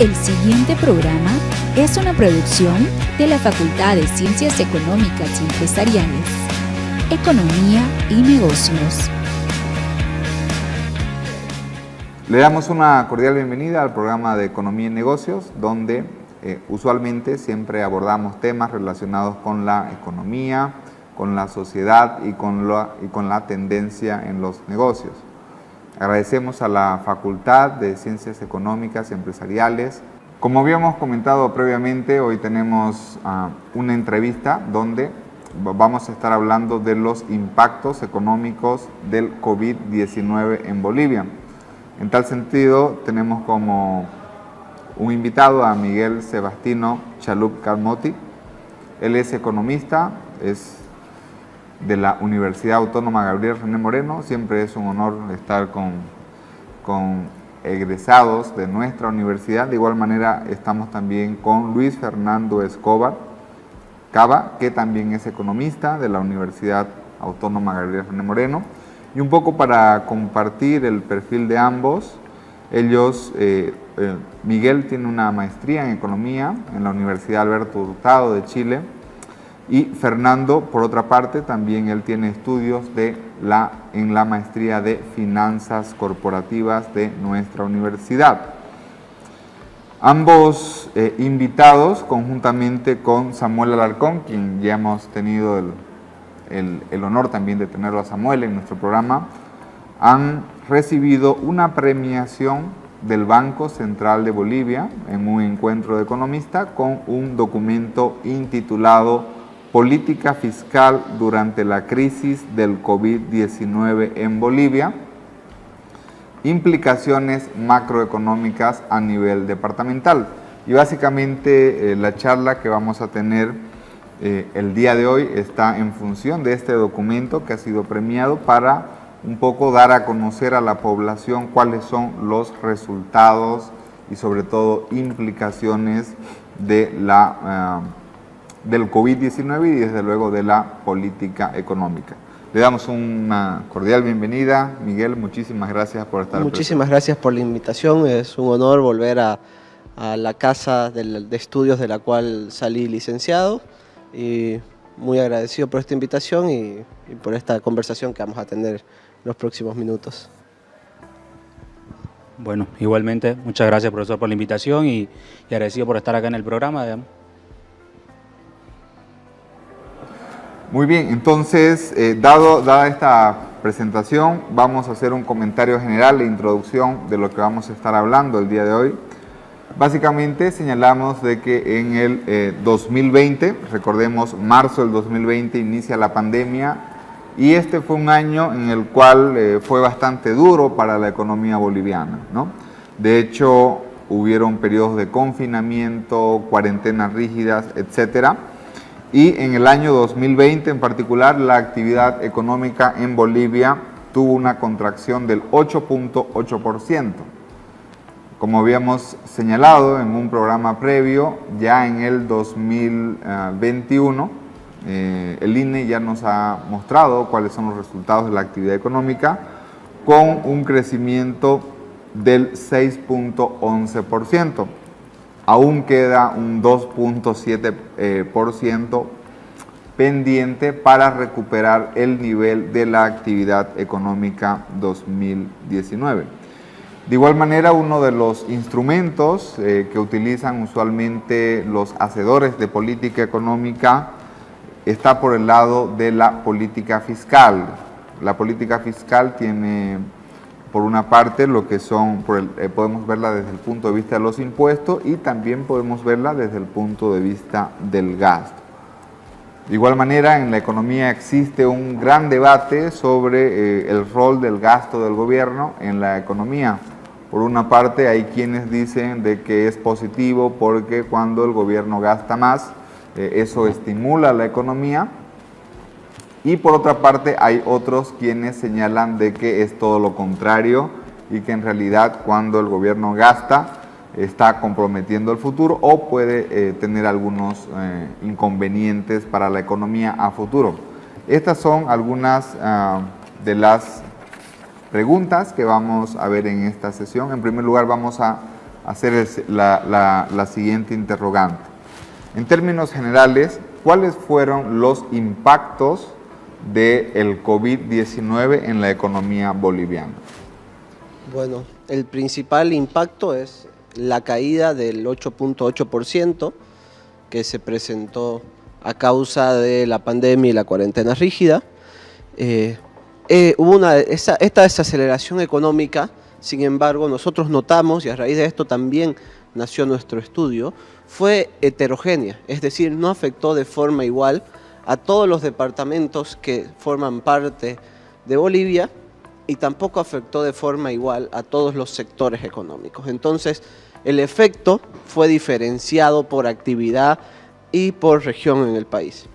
El siguiente programa es una producción de la Facultad de Ciencias Económicas y Empresariales, Economía y Negocios. Le damos una cordial bienvenida al programa de Economía y Negocios, donde usualmente siempre abordamos temas relacionados con la economía, con la sociedad y con la tendencia en los negocios. Agradecemos a la Facultad de Ciencias Económicas y Empresariales. Como habíamos comentado previamente, hoy tenemos una entrevista donde vamos a estar hablando de los impactos económicos del COVID-19 en Bolivia. En tal sentido, tenemos como un invitado a Miguel Sebastino Chalup Carmoti. Él es economista, es de la Universidad Autónoma Gabriel René Moreno. Siempre es un honor estar con egresados de nuestra universidad. De igual manera estamos también con Luis Fernando Escobar Cava, que también es economista de la Universidad Autónoma Gabriel René Moreno. Y un poco para compartir el perfil de ambos, Miguel tiene una maestría en economía en la Universidad Alberto Hurtado de Chile, y Fernando, por otra parte, también él tiene estudios en la maestría de finanzas corporativas de nuestra universidad. Ambos invitados, conjuntamente con Samuel Alarcón, quien ya hemos tenido el honor también de tenerlo a Samuel en nuestro programa, han recibido una premiación del Banco Central de Bolivia en un encuentro de economistas con un documento intitulado Política Fiscal durante la crisis del COVID-19 en Bolivia, implicaciones macroeconómicas a nivel departamental. Y básicamente la charla que vamos a tener el día de hoy está en función de este documento que ha sido premiado, para un poco dar a conocer a la población cuáles son los resultados y sobre todo implicaciones de del COVID-19 y desde luego de la política económica. Le damos una cordial bienvenida. Miguel, muchísimas gracias por estar presente. Muchísimas gracias por la invitación. Es un honor volver a la casa de estudios de la cual salí licenciado, y muy agradecido por esta invitación y por esta conversación que vamos a tener en los próximos minutos. Bueno, igualmente, muchas gracias, profesor, por la invitación y agradecido por estar acá en el programa. Muy bien, entonces, dada esta presentación, vamos a hacer un comentario general e introducción de lo que vamos a estar hablando el día de hoy. Básicamente señalamos de que en el 2020, recordemos, marzo del 2020 inicia la pandemia, y este fue un año en el cual fue bastante duro para la economía boliviana, ¿no? De hecho, hubieron periodos de confinamiento, cuarentenas rígidas, etcétera. Y en el año 2020 en particular, la actividad económica en Bolivia tuvo una contracción del 8.8%. Como habíamos señalado en un programa previo, ya en el 2021, el INE ya nos ha mostrado cuáles son los resultados de la actividad económica, con un crecimiento del 6.11%. Aún queda un 2.7% pendiente para recuperar el nivel de la actividad económica 2019. De igual manera, uno de los instrumentos que utilizan usualmente los hacedores de política económica está por el lado de la política fiscal. La política fiscal tiene, por una parte, lo que son, podemos verla desde el punto de vista de los impuestos, y también podemos verla desde el punto de vista del gasto. De igual manera, en la economía existe un gran debate sobre el rol del gasto del gobierno en la economía. Por una parte, hay quienes dicen de que es positivo porque cuando el gobierno gasta más, eso estimula la economía. Y por otra parte, hay otros quienes señalan de que es todo lo contrario, y que en realidad cuando el gobierno gasta está comprometiendo el futuro o puede tener algunos inconvenientes para la economía a futuro. Estas son algunas de las preguntas que vamos a ver en esta sesión. En primer lugar, vamos a hacer la siguiente interrogante. En términos generales, ¿cuáles fueron los impactos del COVID-19 en la economía boliviana? Bueno, el principal impacto es la caída del 8.8% que se presentó a causa de la pandemia y la cuarentena rígida. Hubo esta desaceleración económica, sin embargo, nosotros notamos, y a raíz de esto también nació nuestro estudio, fue heterogénea, es decir, no afectó de forma igual a todos los departamentos que forman parte de Bolivia y tampoco afectó de forma igual a todos los sectores económicos. Entonces, el efecto fue diferenciado por actividad y por región en el país.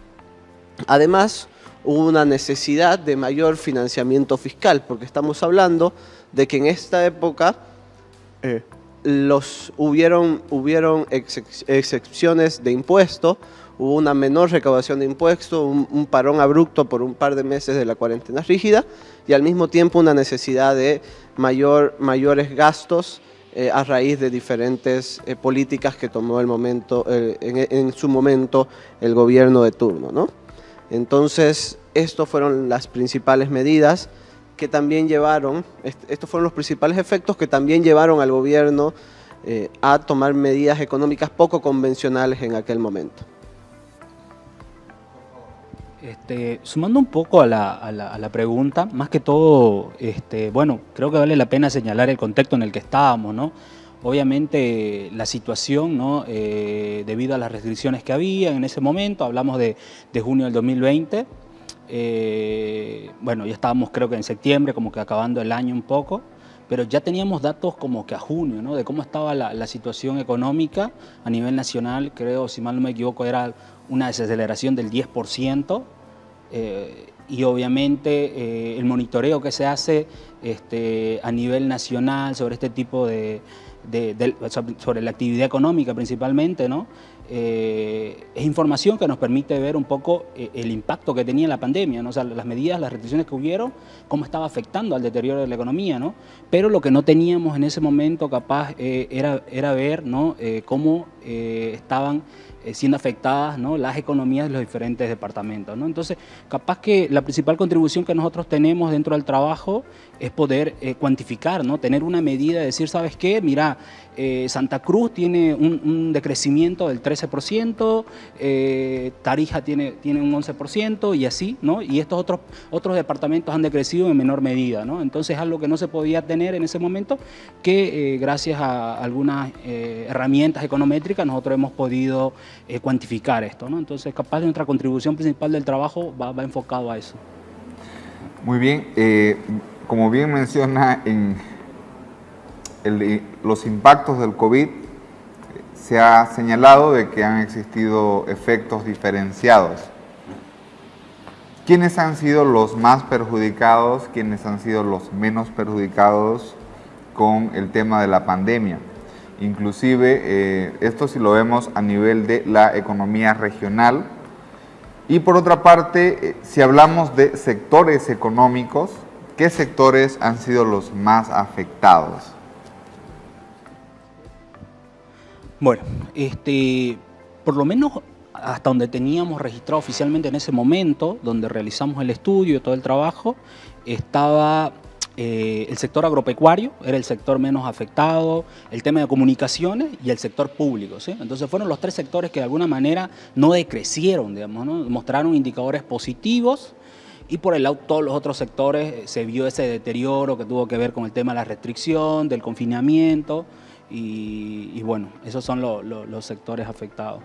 Además, hubo una necesidad de mayor financiamiento fiscal, porque estamos hablando de que en esta época hubieron excepciones de impuestos, hubo una menor recaudación de impuestos, un parón abrupto por un par de meses de la cuarentena rígida y al mismo tiempo una necesidad de mayores gastos a raíz de diferentes políticas que tomó en su momento el gobierno de turno, ¿no? Entonces, estas fueron las principales medidas que también estos fueron los principales efectos que también llevaron al gobierno a tomar medidas económicas poco convencionales en aquel momento. Sumando un poco a la pregunta, más que todo, bueno, creo que vale la pena señalar el contexto en el que estábamos, ¿no? Obviamente la situación, ¿no? Debido a las restricciones que había en ese momento, hablamos de junio del 2020, bueno, ya estábamos creo que en septiembre, como que acabando el año un poco, pero ya teníamos datos como que a junio, ¿no? De cómo estaba la situación económica a nivel nacional, creo, si mal no me equivoco, era una desaceleración del 10%, y obviamente el monitoreo que se hace a nivel nacional sobre este tipo sobre la actividad económica principalmente, ¿no? Es información que nos permite ver un poco el impacto que tenía la pandemia, ¿no? O sea, las medidas, las restricciones que hubieron, cómo estaba afectando al deterioro de la economía, ¿no? Pero lo que no teníamos en ese momento capaz era ver, ¿no? Cómo estaban siendo afectadas, ¿no? Las economías de los diferentes departamentos, ¿no? Entonces, capaz que la principal contribución que nosotros tenemos dentro del trabajo es poder cuantificar, ¿no? Tener una medida de decir, ¿sabes qué? Mira, Santa Cruz tiene un decrecimiento del 13%, Tarija tiene un 11% y así, ¿no? Y estos otros departamentos han decrecido en menor medida, ¿no? Entonces, algo que no se podía tener en ese momento, que gracias a algunas herramientas econométricas nosotros hemos podido cuantificar esto, ¿no? Entonces, capaz de nuestra contribución principal del trabajo va enfocado a eso. Muy bien, como bien menciona los impactos del COVID, se ha señalado de que han existido efectos diferenciados. ¿Quiénes han sido los más perjudicados? ¿Quiénes han sido los menos perjudicados con el tema de la pandemia? Inclusive, esto si lo vemos a nivel de la economía regional. Y por otra parte, si hablamos de sectores económicos, ¿qué sectores han sido los más afectados? Bueno, por lo menos hasta donde teníamos registrado oficialmente en ese momento, donde realizamos el estudio y todo el trabajo, estaba el sector agropecuario, era el sector menos afectado, el tema de comunicaciones y el sector público, ¿sí? Entonces fueron los tres sectores que de alguna manera no decrecieron, digamos, ¿no? Mostraron indicadores positivos. Y por el lado, todos los otros sectores se vio ese deterioro que tuvo que ver con el tema de la restricción, del confinamiento, y bueno, esos son los sectores afectados.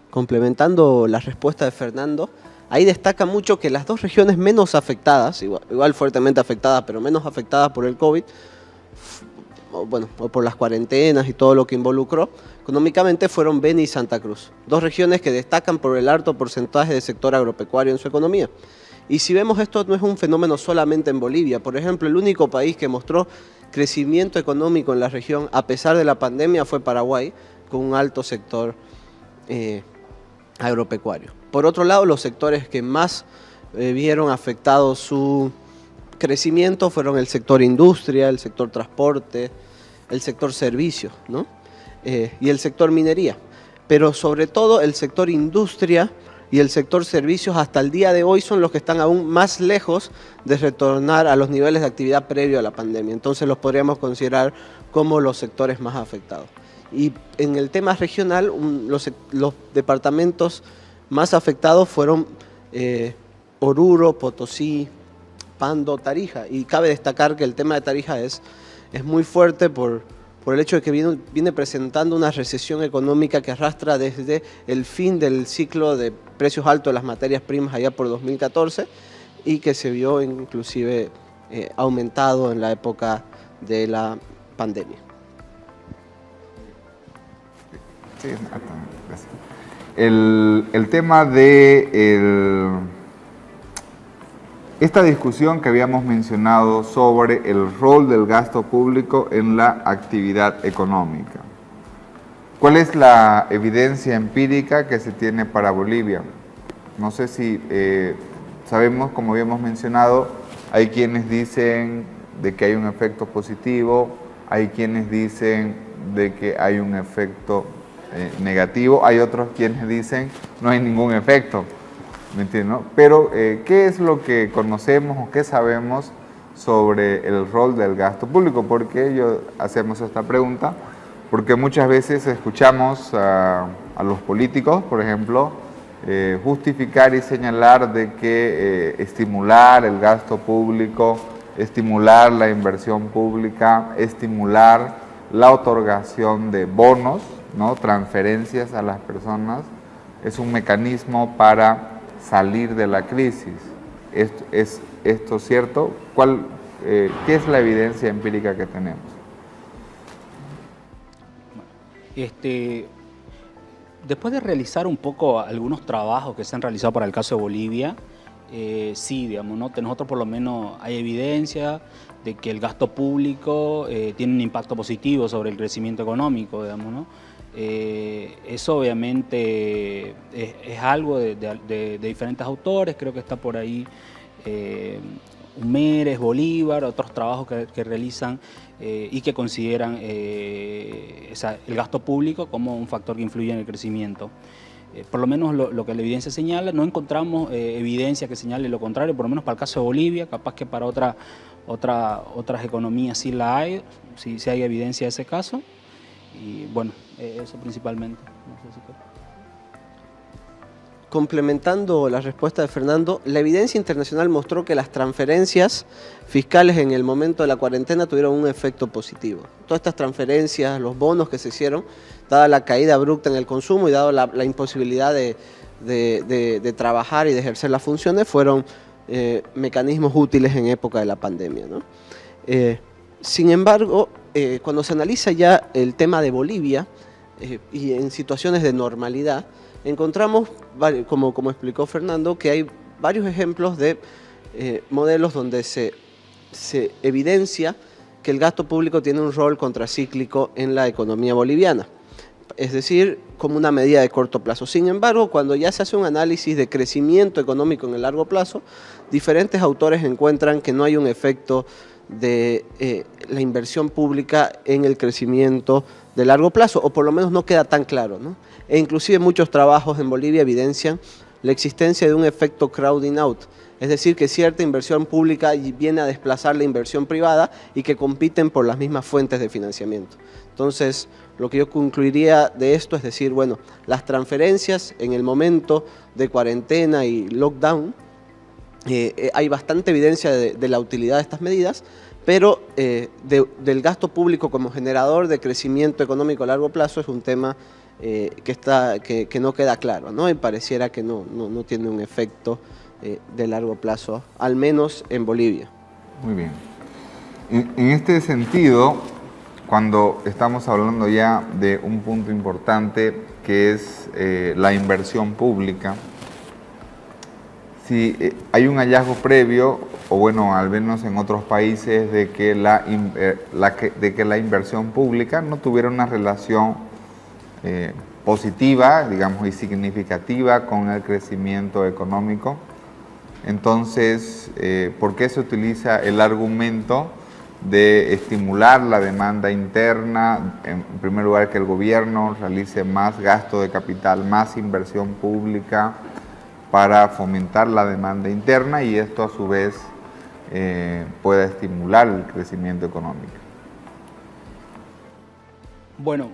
Complementando la respuesta de Fernando, ahí destaca mucho que las dos regiones menos afectadas, igual fuertemente afectadas, pero menos afectadas por el COVID, bueno, por las cuarentenas y todo lo que involucró, económicamente fueron Beni y Santa Cruz, dos regiones que destacan por el alto porcentaje de sector agropecuario en su economía. Y si vemos, esto no es un fenómeno solamente en Bolivia. Por ejemplo, el único país que mostró crecimiento económico en la región a pesar de la pandemia fue Paraguay, con un alto sector agropecuario. Por otro lado, los sectores que más vieron afectado su crecimiento fueron el sector industria, el sector transporte, el sector servicios, ¿no? Y el sector minería. Pero sobre todo el sector industria y el sector servicios hasta el día de hoy son los que están aún más lejos de retornar a los niveles de actividad previo a la pandemia. Entonces los podríamos considerar como los sectores más afectados. Y en el tema regional, los departamentos más afectados fueron Oruro, Potosí, Pando, Tarija. Y cabe destacar que el tema de Tarija es muy fuerte por el hecho de que viene presentando una recesión económica que arrastra desde el fin del ciclo de precios altos de las materias primas allá por 2014 y que se vio inclusive aumentado en la época de la pandemia. Sí, gracias. El tema de esta discusión que habíamos mencionado sobre el rol del gasto público en la actividad económica. ¿Cuál es la evidencia empírica que se tiene para Bolivia? No sé si sabemos, como habíamos mencionado, hay quienes dicen de que hay un efecto positivo, hay quienes dicen de que hay un efecto negativo, hay otros quienes dicen no hay ningún efecto. ¿Me entiendes, no? Pero, ¿qué es lo que conocemos o qué sabemos sobre el rol del gasto público? ¿Por qué hacemos esta pregunta? Porque muchas veces escuchamos a los políticos, por ejemplo, justificar y señalar de que estimular el gasto público, estimular la inversión pública, estimular la otorgación de bonos, ¿no? Transferencias a las personas, es un mecanismo para salir de la crisis. ¿Es esto cierto? ¿Qué es la evidencia empírica que tenemos? Después de realizar un poco algunos trabajos que se han realizado para el caso de Bolivia, sí, digamos, ¿no? Nosotros por lo menos hay evidencia de que el gasto público tiene un impacto positivo sobre el crecimiento económico, digamos, ¿no? Eso obviamente es algo de diferentes autores, creo que está por ahí Humérez, Bolívar, otros trabajos que realizan y que consideran el gasto público como un factor que influye en el crecimiento. Por lo menos lo que la evidencia señala, no encontramos evidencia que señale lo contrario, por lo menos para el caso de Bolivia, capaz que para otras economías sí la hay, sí hay evidencia de ese caso. Y bueno, eso principalmente. No sé si Complementando la respuesta de Fernando, la evidencia internacional mostró que las transferencias fiscales en el momento de la cuarentena tuvieron un efecto positivo. Todas estas transferencias, los bonos que se hicieron, dada la caída abrupta en el consumo y dado la imposibilidad de trabajar y de ejercer las funciones, fueron mecanismos útiles en época de la pandemia, ¿no? Sin embargo, cuando se analiza ya el tema de Bolivia y en situaciones de normalidad, encontramos, como explicó Fernando, que hay varios ejemplos de modelos donde se evidencia que el gasto público tiene un rol contracíclico en la economía boliviana, es decir, como una medida de corto plazo. Sin embargo, cuando ya se hace un análisis de crecimiento económico en el largo plazo, diferentes autores encuentran que no hay un efecto de la inversión pública en el crecimiento de largo plazo, o por lo menos no queda tan claro, ¿no? E inclusive muchos trabajos en Bolivia evidencian la existencia de un efecto crowding out, es decir, que cierta inversión pública viene a desplazar la inversión privada y que compiten por las mismas fuentes de financiamiento. Entonces, lo que yo concluiría de esto es decir, bueno, las transferencias en el momento de cuarentena y lockdown, hay bastante evidencia de la utilidad de estas medidas, pero del gasto público como generador de crecimiento económico a largo plazo es un tema que no queda claro, ¿no? Y pareciera que no tiene un efecto de largo plazo, al menos en Bolivia. Muy bien. En este sentido, cuando estamos hablando ya de un punto importante que es la inversión pública, si hay un hallazgo previo, o bueno, al menos en otros países, de que la inversión pública no tuviera una relación positiva, digamos, y significativa con el crecimiento económico. Entonces, ¿por qué se utiliza el argumento de estimular la demanda interna, en primer lugar que el gobierno realice más gasto de capital, más inversión pública para fomentar la demanda interna y esto a su vez pueda estimular el crecimiento económico. Bueno,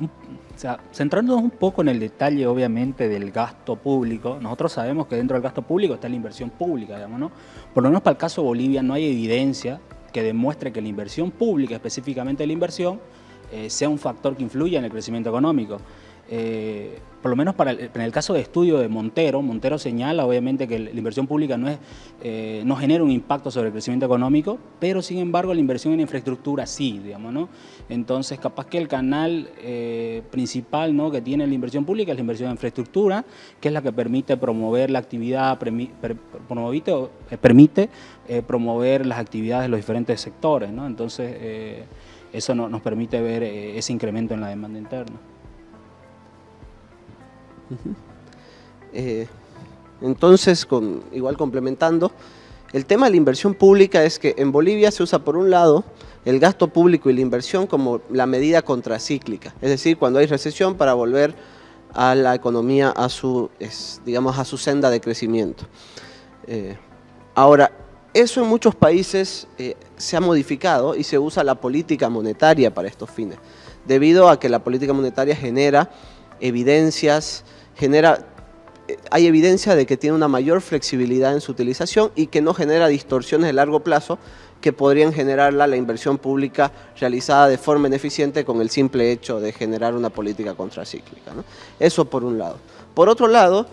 o sea, centrándonos un poco en el detalle, obviamente, del gasto público, nosotros sabemos que dentro del gasto público está la inversión pública, digamos, ¿no? Por lo menos para el caso de Bolivia no hay evidencia que demuestre que la inversión pública, específicamente la inversión, sea un factor que influya en el crecimiento económico. Por lo menos en el caso de estudio de Montero señala obviamente que la inversión pública no genera un impacto sobre el crecimiento económico, pero sin embargo la inversión en infraestructura sí, digamos, ¿no? Entonces capaz que el canal principal, ¿no?, que tiene la inversión pública es la inversión en infraestructura, que es la que permite promover la actividad, permite promover las actividades de los diferentes sectores, ¿no? Entonces eso nos permite ver ese incremento en la demanda interna. Entonces, igual complementando, el tema de la inversión pública es que en Bolivia se usa por un lado el gasto público y la inversión como la medida contracíclica, es decir, cuando hay recesión para volver a la economía a su senda de crecimiento. Ahora, eso en muchos países se ha modificado y se usa la política monetaria para estos fines, debido a que la política monetaria genera evidencias, hay evidencia de que tiene una mayor flexibilidad en su utilización y que no genera distorsiones de largo plazo que podrían generarla la inversión pública realizada de forma ineficiente con el simple hecho de generar una política contracíclica, ¿no? Eso por un lado. Por otro lado,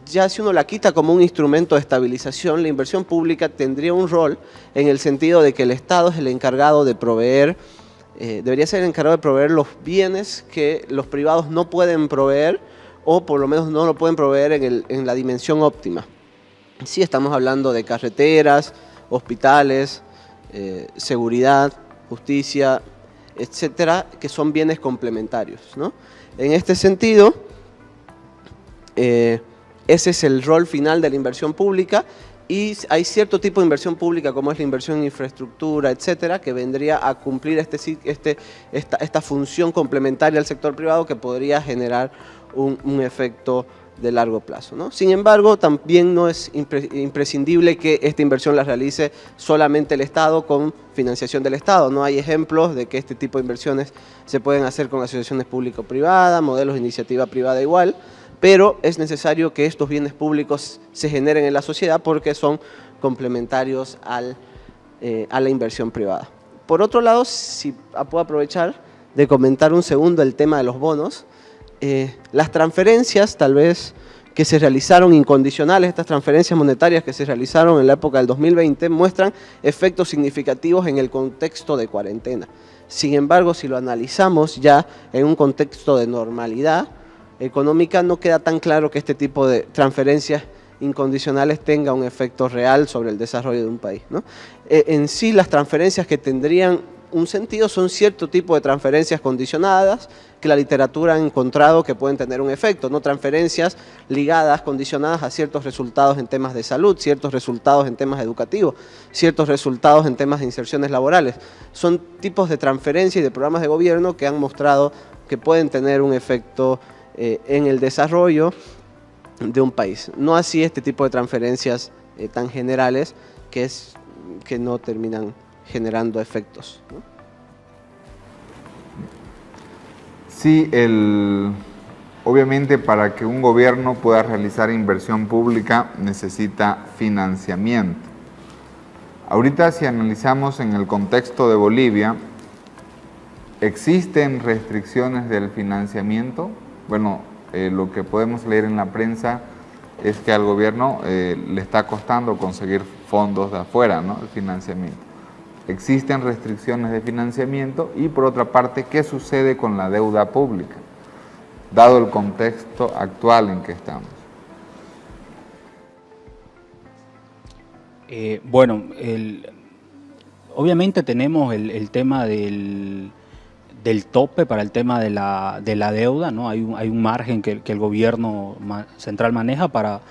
ya si uno la quita como un instrumento de estabilización, la inversión pública tendría un rol en el sentido de que el Estado es el encargado de proveer, debería ser el encargado de proveer los bienes que los privados no pueden proveer, o por lo menos no lo pueden proveer en la dimensión óptima. Sí, estamos hablando de carreteras, hospitales, seguridad, justicia, etcétera, que son bienes complementarios, ¿no? En este sentido, ese es el rol final de la inversión pública, y hay cierto tipo de inversión pública, como es la inversión en infraestructura, etcétera, que vendría a cumplir esta función complementaria al sector privado que podría generar un efecto de largo plazo, ¿no? Sin embargo, también no es imprescindible que esta inversión la realice solamente el Estado con financiación del Estado. No hay ejemplos de que este tipo de inversiones se pueden hacer con asociaciones público-privadas, modelos de iniciativa privada igual, pero es necesario que estos bienes públicos se generen en la sociedad porque son complementarios a la inversión privada. Por otro lado, si puedo aprovechar de comentar un segundo el tema de los bonos, las transferencias tal vez que se realizaron incondicionales, estas transferencias monetarias que se realizaron en la época del 2020, muestran efectos significativos en el contexto de cuarentena. Sin embargo, si lo analizamos ya en un contexto de normalidad económica, no queda tan claro que este tipo de transferencias incondicionales tenga un efecto real sobre el desarrollo de un país, ¿no? En sí, las transferencias que tendrían un sentido son cierto tipo de transferencias condicionadas que la literatura ha encontrado que pueden tener un efecto, ¿no? Transferencias ligadas, condicionadas a ciertos resultados en temas de salud, ciertos resultados en temas educativos, ciertos resultados en temas de inserciones laborales. Son tipos de transferencia y de programas de gobierno que han mostrado que pueden tener un efecto en el desarrollo de un país. No así este tipo de transferencias tan generales que no terminan generando efectos, ¿no? Sí, obviamente para que un gobierno pueda realizar inversión pública necesita financiamiento. Ahorita si analizamos en el contexto de Bolivia, ¿existen restricciones del financiamiento? Bueno, lo que podemos leer en la prensa es que al gobierno le está costando conseguir fondos de afuera, ¿no? El financiamiento. Existen restricciones de financiamiento y por otra parte, ¿qué sucede con la deuda pública? Dado el contexto actual en que estamos. Bueno, obviamente tenemos el tema del tope para el tema de la deuda, ¿no? Hay un margen que el gobierno central maneja para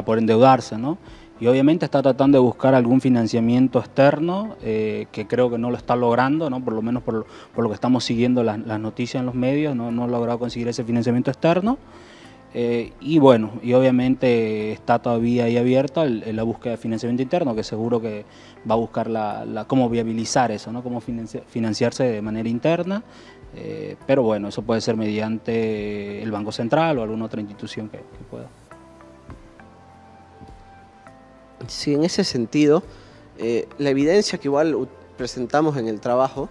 poder endeudarse, ¿no? y obviamente está tratando de buscar algún financiamiento externo, que creo que no lo está logrando, ¿no? Por lo menos por lo que estamos siguiendo las noticias en los medios, no ha logrado conseguir ese financiamiento externo. Y bueno, y obviamente está todavía ahí abierta la búsqueda de financiamiento interno, que seguro que va a buscar cómo viabilizar eso, ¿no? Cómo financiarse de manera interna, pero bueno, eso puede ser mediante el Banco Central o alguna otra institución que pueda. Sí, en ese sentido, la evidencia que igual presentamos en el trabajo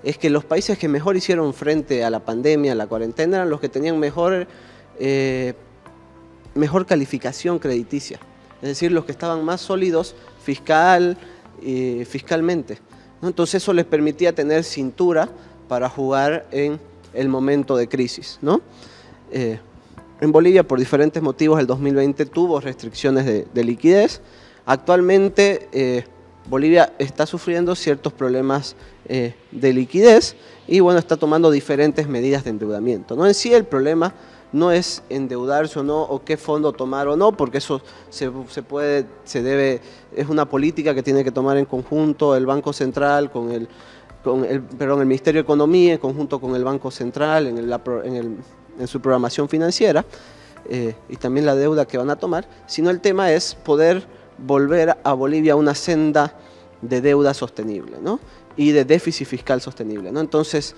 es que los países que mejor hicieron frente a la pandemia, a la cuarentena, eran los que tenían mejor calificación crediticia, es decir, los que estaban más sólidos fiscalmente, ¿no? Entonces eso les permitía tener cintura para jugar en el momento de crisis, ¿no? En Bolivia, por diferentes motivos, el 2020 tuvo restricciones de liquidez. Actualmente Bolivia está sufriendo ciertos problemas de liquidez y bueno, está tomando diferentes medidas de endeudamiento, ¿no? En sí el problema no es endeudarse o no, o qué fondo tomar o no, porque eso es una política que tiene que tomar en conjunto el Banco Central el Ministerio de Economía, en conjunto con el Banco Central, en su programación financiera, y también la deuda que van a tomar, sino el tema es poder volver a Bolivia a una senda de deuda sostenible, ¿no? Y de déficit fiscal sostenible, ¿no? Entonces,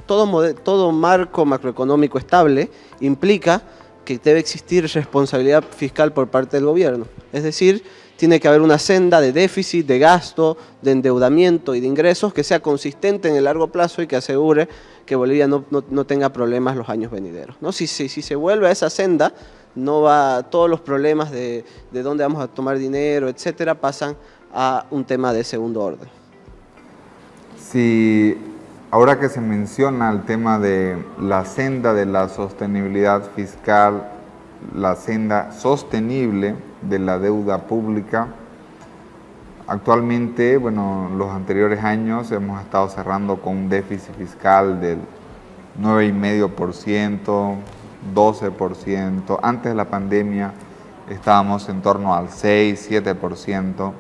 todo marco macroeconómico estable implica que debe existir responsabilidad fiscal por parte del gobierno. Es decir, tiene que haber una senda de déficit, de gasto, de endeudamiento y de ingresos que sea consistente en el largo plazo y que asegure que Bolivia no tenga problemas los años venideros, ¿no? Si se vuelve a esa senda, todos los problemas de dónde vamos a tomar dinero, etcétera, pasan a un tema de segundo orden. Si ahora que se menciona el tema de la senda de la sostenibilidad fiscal, la senda sostenible de la deuda pública, actualmente, bueno, los anteriores años hemos estado cerrando con un déficit fiscal del 9,5%, 12%. Antes de la pandemia estábamos en torno al 6, 7%.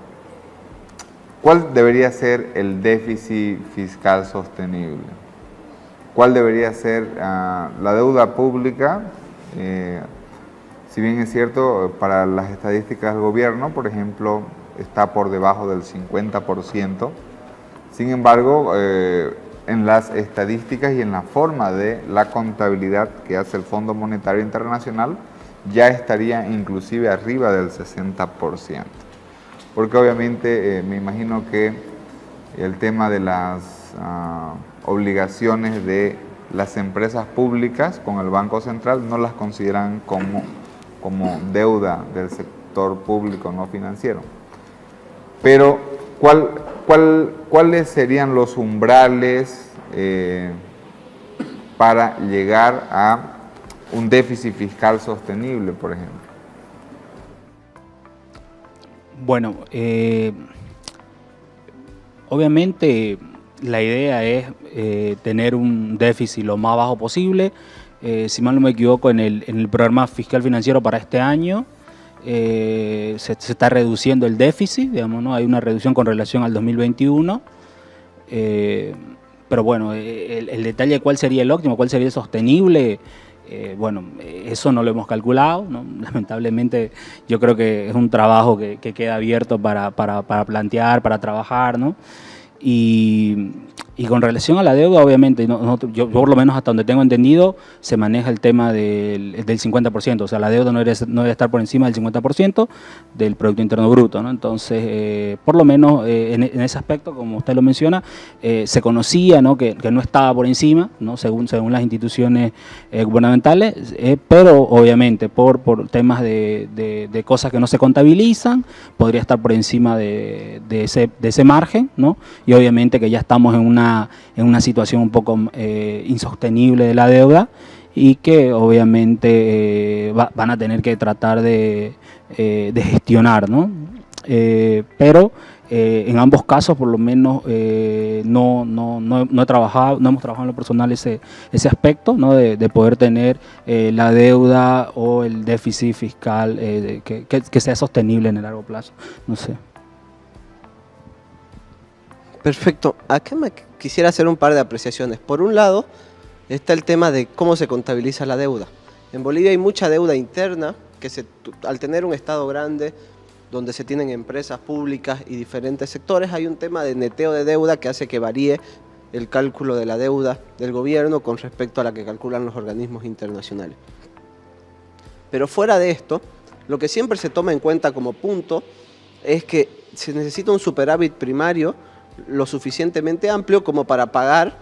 ¿Cuál debería ser el déficit fiscal sostenible? ¿Cuál debería ser la deuda pública? Si bien es cierto, para las estadísticas del gobierno, por ejemplo, está por debajo del 50%. Sin embargo, en las estadísticas y en la forma de la contabilidad que hace el Fondo Monetario Internacional, ya estaría inclusive arriba del 60%. Porque obviamente me imagino que el tema de las obligaciones de las empresas públicas con el Banco Central no las consideran como deuda del sector público no financiero. Pero, ¿cuáles serían los umbrales para llegar a un déficit fiscal sostenible, por ejemplo? Bueno, obviamente la idea es tener un déficit lo más bajo posible. Si mal no me equivoco, en el programa fiscal financiero para este año se está reduciendo el déficit, digamos, ¿no? Hay una reducción con relación al 2021. Pero bueno, el detalle de cuál sería el óptimo, cuál sería el sostenible, bueno, eso no lo hemos calculado, ¿no? Lamentablemente yo creo que es un trabajo que queda abierto para plantear, para trabajar, ¿no? Y con relación a la deuda, obviamente, yo por lo menos hasta donde tengo entendido, se maneja el tema del 50%, o sea, la deuda no debe estar por encima del 50% del Producto Interno Bruto, ¿no? Entonces, por lo menos en ese aspecto, como usted lo menciona, se conocía, ¿no? que no estaba por encima, ¿no? según las instituciones gubernamentales, pero obviamente por temas de cosas que no se contabilizan, podría estar por encima de ese margen, ¿no? Y obviamente que ya estamos en una situación un poco insostenible de la deuda y que obviamente van a tener que tratar de gestionar, ¿no? pero en ambos casos, por lo menos, no hemos trabajado en lo personal ese aspecto, ¿no? de poder tener la deuda o el déficit fiscal que sea sostenible en el largo plazo. No sé. Perfecto. Acá me quisiera hacer un par de apreciaciones. Por un lado, está el tema de cómo se contabiliza la deuda. En Bolivia hay mucha deuda interna que al tener un Estado grande, donde se tienen empresas públicas y diferentes sectores, hay un tema de neteo de deuda que hace que varíe el cálculo de la deuda del gobierno con respecto a la que calculan los organismos internacionales. Pero fuera de esto, lo que siempre se toma en cuenta como punto es que se necesita un superávit primario lo suficientemente amplio como para pagar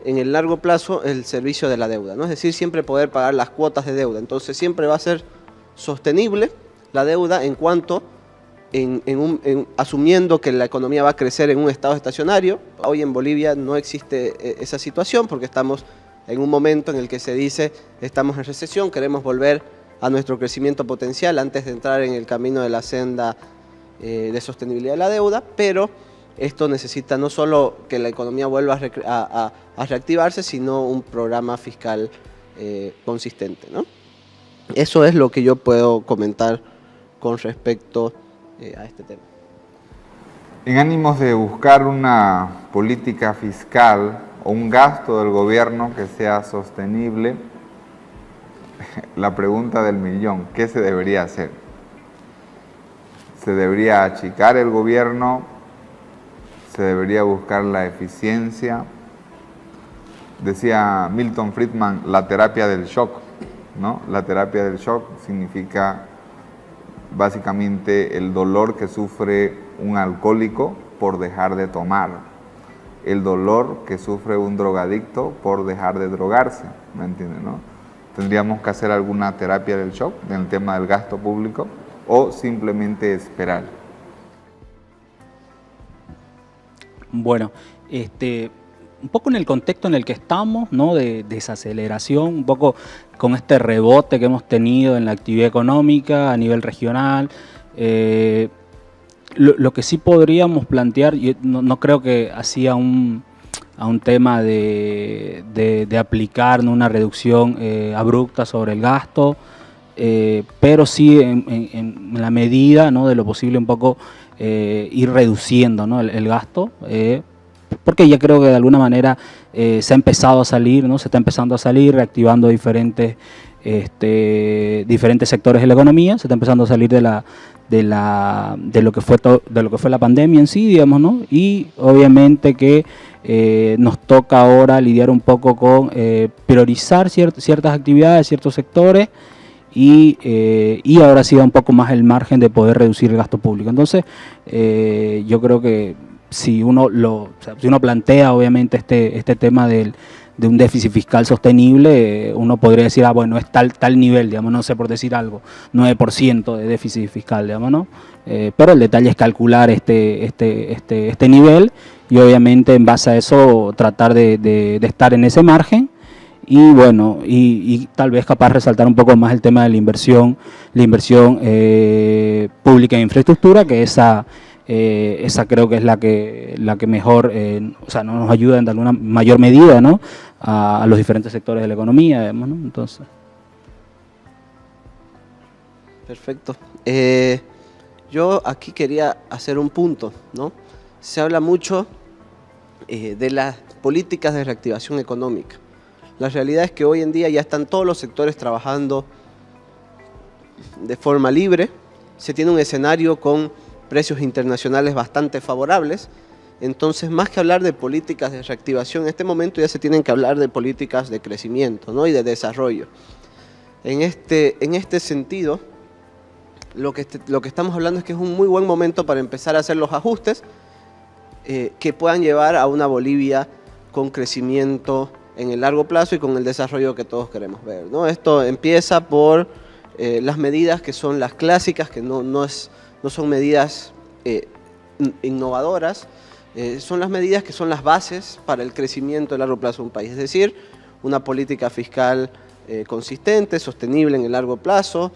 en el largo plazo el servicio de la deuda, ¿no? Es decir, siempre poder pagar las cuotas de deuda. Entonces siempre va a ser sostenible la deuda en cuanto asumiendo que la economía va a crecer en un estado estacionario. Hoy en Bolivia no existe esa situación porque estamos en un momento en el que se dice estamos en recesión, queremos volver a nuestro crecimiento potencial antes de entrar en el camino de la senda de sostenibilidad de la deuda, pero esto necesita no solo que la economía vuelva a reactivarse, sino un programa fiscal consistente, ¿no? Eso es lo que yo puedo comentar con respecto a este tema. En ánimos de buscar una política fiscal o un gasto del gobierno que sea sostenible, la pregunta del millón, ¿qué se debería hacer? ¿Se debería achicar el gobierno? ¿Se debería buscar la eficiencia? Decía Milton Friedman, la terapia del shock, ¿no? La terapia del shock significa básicamente el dolor que sufre un alcohólico por dejar de tomar, el dolor que sufre un drogadicto por dejar de drogarse, ¿me entiendes, no? ¿Tendríamos que hacer alguna terapia del shock en el tema del gasto público o simplemente esperar? Bueno, un poco en el contexto en el que estamos, ¿no? De desaceleración, un poco con este rebote que hemos tenido en la actividad económica a nivel regional. Lo que sí podríamos plantear, yo no creo que hacía a un tema de aplicar, ¿no? Una reducción abrupta sobre el gasto, pero sí en la medida, ¿no? De lo posible un poco ir reduciendo, ¿no? el gasto, porque ya creo que de alguna manera se ha empezado a salir, ¿no? Se está empezando a salir, reactivando diferentes sectores de la economía, se está empezando a salir de lo que fue la pandemia en sí, digamos, ¿no? Y obviamente que nos toca ahora lidiar un poco con priorizar ciertas actividades, ciertos sectores, y ahora sí da un poco más el margen de poder reducir el gasto público. Entonces, yo creo que si uno plantea obviamente este tema de un déficit fiscal sostenible, uno podría decir, bueno, es tal nivel, digamos, no sé, por decir algo, 9% de déficit fiscal, digamos, ¿no? Pero el detalle es calcular este nivel y obviamente en base a eso tratar de estar en ese margen. Y bueno, y tal vez capaz resaltar un poco más el tema de la inversión pública en infraestructura, que esa creo que es la que mejor, nos ayuda en alguna mayor medida, ¿no? a los diferentes sectores de la economía, digamos, ¿no? Entonces. Perfecto. Yo aquí quería hacer un punto, ¿no? Se habla mucho de las políticas de reactivación económica. La realidad es que hoy en día ya están todos los sectores trabajando de forma libre. Se tiene un escenario con precios internacionales bastante favorables. Entonces, más que hablar de políticas de reactivación, en este momento ya se tienen que hablar de políticas de crecimiento, ¿no? Y de desarrollo. En este sentido, lo que estamos hablando es que es un muy buen momento para empezar a hacer los ajustes que puedan llevar a una Bolivia con crecimiento en el largo plazo y con el desarrollo que todos queremos ver, ¿no? Esto empieza por las medidas que son las clásicas, que no son medidas innovadoras, son las medidas que son las bases para el crecimiento a largo plazo de un país, es decir, una política fiscal consistente, sostenible en el largo plazo,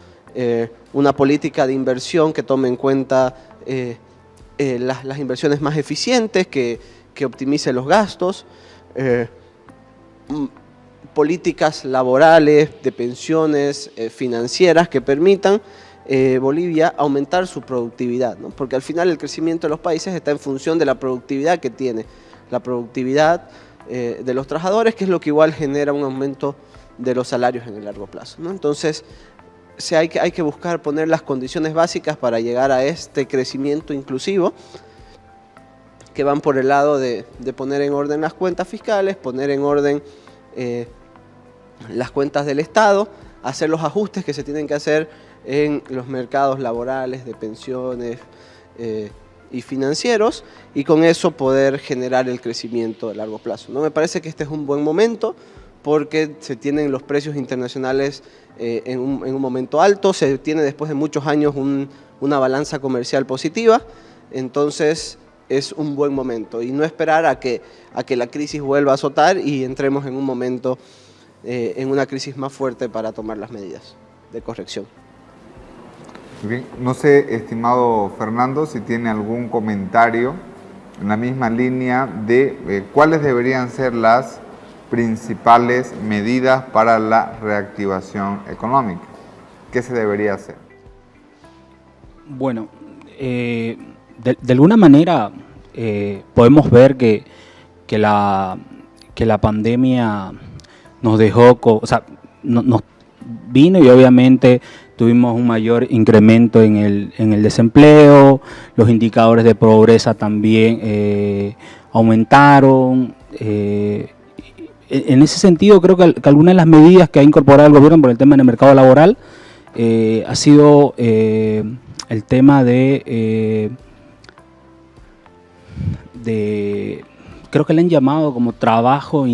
una política de inversión que tome en cuenta las inversiones más eficientes, que optimice los gastos, políticas laborales, de pensiones, financieras que permitan Bolivia aumentar su productividad, ¿no? Porque al final el crecimiento de los países está en función de la productividad que tiene, la productividad de los trabajadores, que es lo que igual genera un aumento de los salarios en el largo plazo, ¿no? Entonces, hay que buscar poner las condiciones básicas para llegar a este crecimiento inclusivo, que van por el lado de poner en orden las cuentas fiscales, poner en orden las cuentas del Estado, hacer los ajustes que se tienen que hacer en los mercados laborales, de pensiones y financieros, y con eso poder generar el crecimiento a largo plazo, ¿no? Me parece que este es un buen momento porque se tienen los precios internacionales en un momento alto, se tiene después de muchos años una balanza comercial positiva, entonces es un buen momento y no esperar a que la crisis vuelva a azotar y entremos en un momento, en una crisis más fuerte para tomar las medidas de corrección. Bien, no sé, estimado Fernando, si tiene algún comentario en la misma línea de cuáles deberían ser las principales medidas para la reactivación económica. ¿Qué se debería hacer? Bueno, de alguna manera podemos ver que la pandemia nos dejó, nos vino y obviamente tuvimos un mayor incremento en el desempleo, los indicadores de pobreza también aumentaron. En ese sentido, creo que algunas de las medidas que ha incorporado el gobierno por el tema del mercado laboral ha sido el tema de creo que le han llamado como trabajo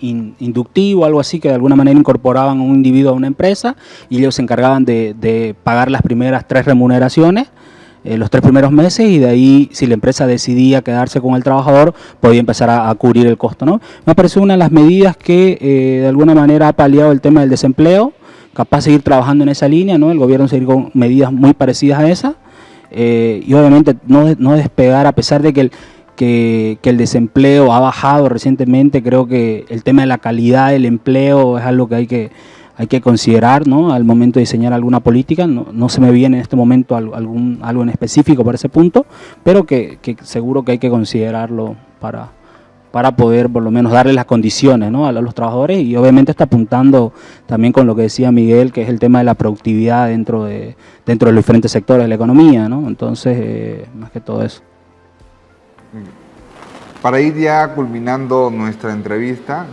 inductivo, algo así, que de alguna manera incorporaban a un individuo a una empresa y ellos se encargaban de pagar las primeras 3 remuneraciones, los 3 primeros meses, y de ahí, si la empresa decidía quedarse con el trabajador, podía empezar a cubrir el costo, ¿no? Me parece una de las medidas que de alguna manera ha paliado el tema del desempleo, capaz de seguir trabajando en esa línea, ¿no? El gobierno seguir con medidas muy parecidas a esa, y obviamente no despegar, a pesar de que el desempleo ha bajado recientemente. Creo que el tema de la calidad del empleo es algo que hay que considerar, ¿no? Al momento de diseñar alguna política. No se me viene en este momento algo en específico para ese punto, pero que seguro que hay que considerarlo para poder por lo menos darle las condiciones, ¿no? A los trabajadores, y obviamente está apuntando también con lo que decía Miguel, que es el tema de la productividad dentro de los diferentes sectores de la economía, ¿no? Entonces, más que todo eso. Para ir ya culminando nuestra entrevista,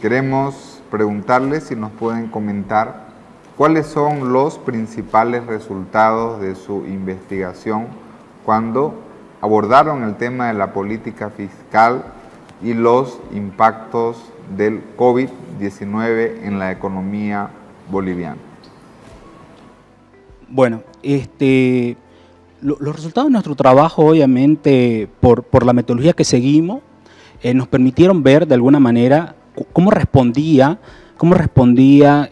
queremos preguntarles si nos pueden comentar cuáles son los principales resultados de su investigación cuando abordaron el tema de la política fiscal y los impactos del COVID-19 en la economía boliviana. Bueno, los resultados de nuestro trabajo, obviamente, por la metodología que seguimos, nos permitieron ver de alguna manera cómo respondía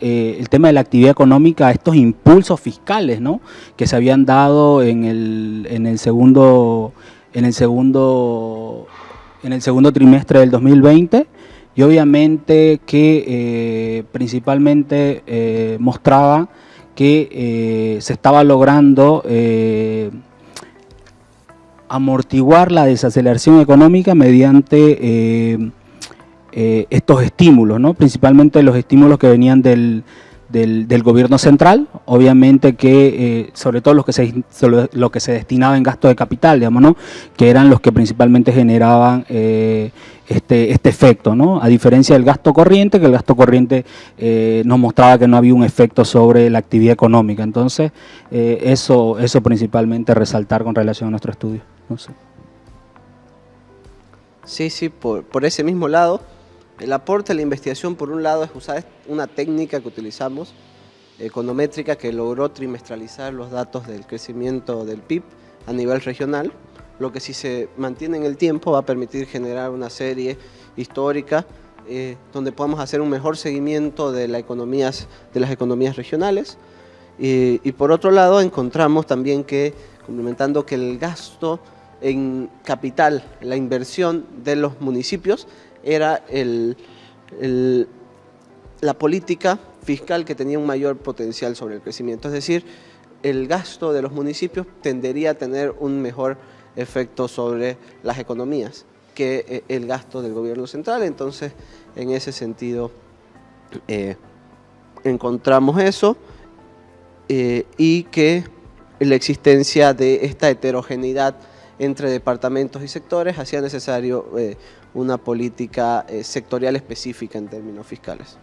el tema de la actividad económica a estos impulsos fiscales, ¿no? Que se habían dado en el segundo trimestre del 2020, y obviamente que principalmente mostraba que se estaba logrando amortiguar la desaceleración económica mediante estos estímulos, ¿no? Principalmente los estímulos que venían del gobierno central, obviamente que sobre todo lo que se destinaba en gasto de capital, digamos, ¿no? Que eran los que principalmente generaban este efecto, ¿no? A diferencia del gasto corriente, que el gasto corriente nos mostraba que no había un efecto sobre la actividad económica. Entonces, eso principalmente resaltar con relación a nuestro estudio. No sé. Sí, por ese mismo lado. El aporte de la investigación, por un lado, es usar una técnica que utilizamos, econométrica, que logró trimestralizar los datos del crecimiento del PIB a nivel regional, lo que, si se mantiene en el tiempo, va a permitir generar una serie histórica donde podamos hacer un mejor seguimiento de las economías regionales, Y por otro lado encontramos también que, complementando, que el gasto en capital, la inversión de los municipios, era la política fiscal que tenía un mayor potencial sobre el crecimiento. Es decir, el gasto de los municipios tendería a tener un mejor efecto sobre las economías que el gasto del gobierno central. Entonces, en ese sentido, encontramos eso y que la existencia de esta heterogeneidad entre departamentos y sectores hacía necesario una política sectorial específica en términos fiscales.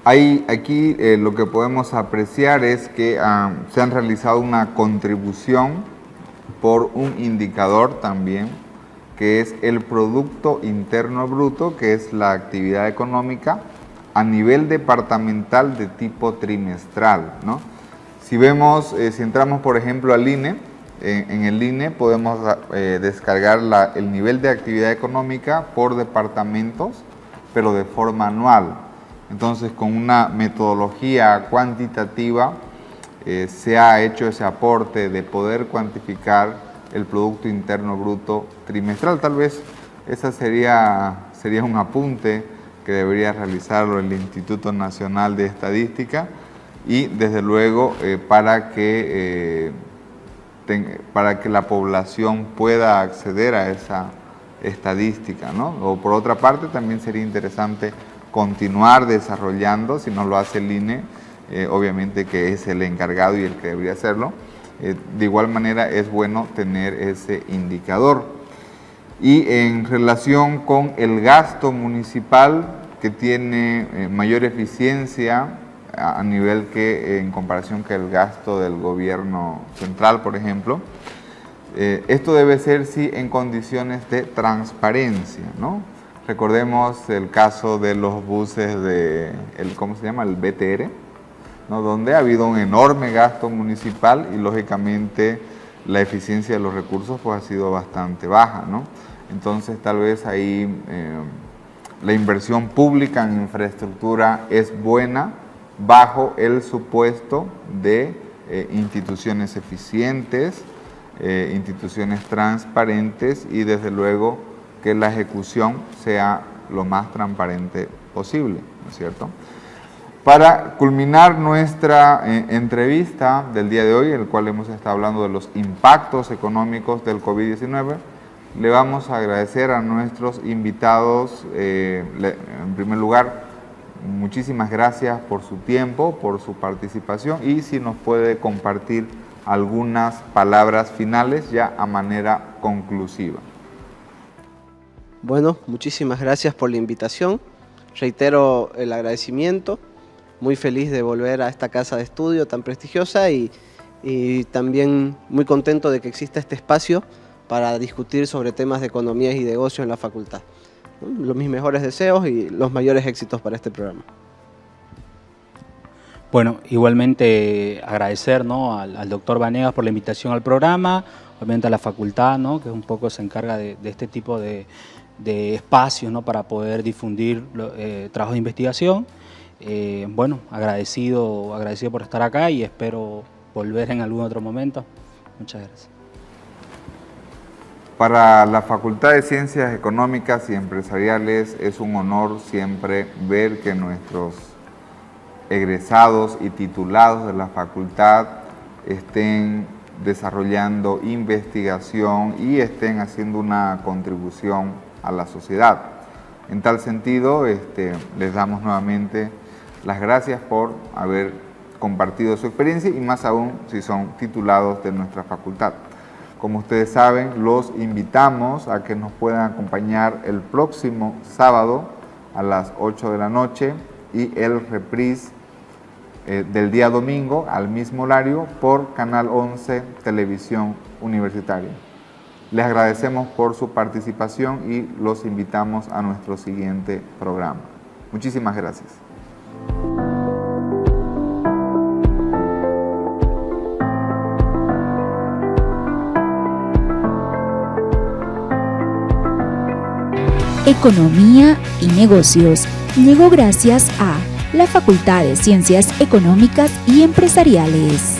Aquí lo que podemos apreciar es que se han realizado una contribución por un indicador también, que es el Producto Interno Bruto, que es la actividad económica a nivel departamental de tipo trimestral, ¿no? Si vemos, si entramos por ejemplo al INE, en el INE podemos descargar el nivel de actividad económica por departamentos, pero de forma anual. Entonces, con una metodología cuantitativa se ha hecho ese aporte de poder cuantificar el Producto Interno Bruto trimestral. Tal vez ese sería un apunte que debería realizarlo el Instituto Nacional de Estadística y, desde luego, para que la población pueda acceder a esa estadística, ¿no? O por otra parte, también sería interesante continuar desarrollando, si no lo hace el INE, obviamente que es el encargado y el que debería hacerlo. De igual manera es bueno tener ese indicador. Y en relación con el gasto municipal, que tiene mayor eficiencia a nivel que en comparación que el gasto del gobierno central, por ejemplo, esto debe ser sí en condiciones de transparencia, ¿no? Recordemos el caso de los buses ¿cómo se llama? El BTR, ¿no? Donde ha habido un enorme gasto municipal y lógicamente la eficiencia de los recursos pues ha sido bastante baja, ¿no? Entonces tal vez ahí la inversión pública en infraestructura es buena bajo el supuesto de instituciones eficientes, instituciones transparentes y desde luego que la ejecución sea lo más transparente posible, ¿no es cierto? Para culminar nuestra entrevista del día de hoy, en el cual hemos estado hablando de los impactos económicos del COVID-19, le vamos a agradecer a nuestros invitados, en primer lugar, muchísimas gracias por su tiempo, por su participación y si nos puede compartir algunas palabras finales ya a manera conclusiva. Bueno, muchísimas gracias por la invitación. Reitero el agradecimiento. Muy feliz de volver a esta casa de estudio tan prestigiosa y también muy contento de que exista este espacio para discutir sobre temas de economía y negocio en la facultad. Mis mejores deseos y los mayores éxitos para este programa. Bueno, igualmente agradecer, ¿no?, al doctor Vanegas por la invitación al programa, obviamente a la facultad, ¿no?, que un poco se encarga de este tipo de espacios, ¿no?, para poder difundir trabajos de investigación. Bueno, agradecido por estar acá y espero volver en algún otro momento. Muchas gracias. Para la Facultad de Ciencias Económicas y Empresariales es un honor siempre ver que nuestros egresados y titulados de la facultad estén desarrollando investigación y estén haciendo una contribución a la sociedad. En tal sentido, les damos nuevamente las gracias por haber compartido su experiencia y más aún si son titulados de nuestra facultad. Como ustedes saben, los invitamos a que nos puedan acompañar el próximo sábado a las 8 de la noche y el reprise del día domingo al mismo horario por Canal 11 Televisión Universitaria. Les agradecemos por su participación y los invitamos a nuestro siguiente programa. Muchísimas gracias. Economía y negocios llegó gracias a la Facultad de Ciencias Económicas y Empresariales.